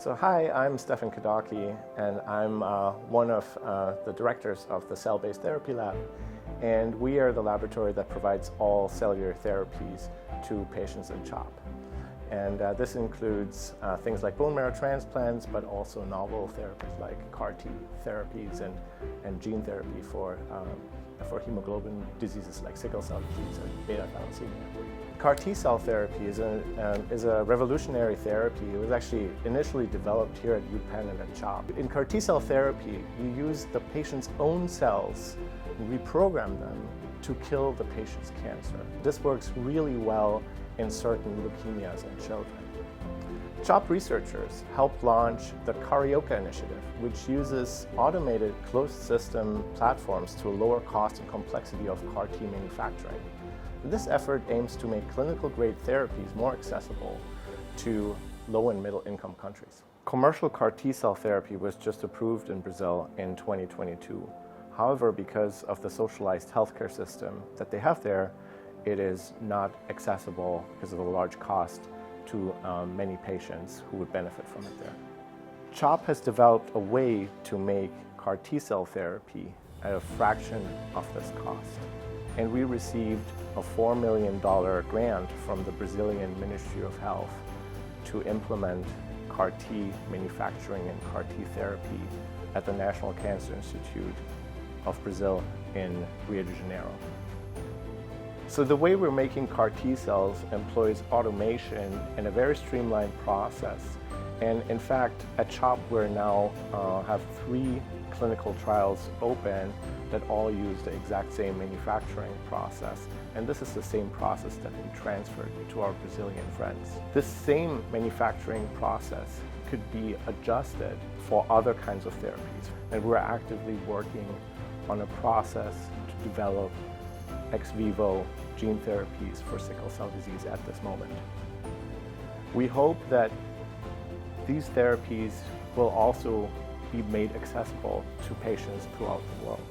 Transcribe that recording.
So hi, I'm Stephan Kadauke, and I'm one of the directors of the Cell-Based Therapy Lab. And we are the laboratory that provides all cellular therapies to patients in CHOP. And this includes things like bone marrow transplants, but also novel therapies like CAR-T therapies and gene therapy for hemoglobin diseases like sickle cell disease and beta thalassemia. CAR-T cell therapy is a revolutionary therapy. It was actually initially developed here at UPenn and at CHOP. In CAR-T cell therapy, you use the patient's own cells and reprogram them to kill the patient's cancer. This works really well in certain leukemias in children. CHOP researchers helped launch the Kadauke initiative, which uses automated closed system platforms to lower cost and complexity of CAR-T manufacturing. This effort aims to make clinical-grade therapies more accessible to low and middle-income countries. Commercial CAR-T cell therapy was just approved in Brazil in 2022. However, because of the socialized healthcare system that they have there, it is not accessible because of the large cost to many patients who would benefit from it there. CHOP has developed a way to make CAR-T cell therapy at a fraction of this cost. And we received a $4 million grant from the Brazilian Ministry of Health to implement CAR-T manufacturing and CAR-T therapy at the National Cancer Institute of Brazil in Rio de Janeiro. So the way we're making CAR-T cells employs automation and a very streamlined process. And in fact, at CHOP, we now have 3 clinical trials open that all use the exact same manufacturing process. And this is the same process that we transferred to our Brazilian friends. This same manufacturing process could be adjusted for other kinds of therapies. And we're actively working on a process to develop ex vivo gene therapies for sickle cell disease at this moment. We hope that these therapies will also be made accessible to patients throughout the world.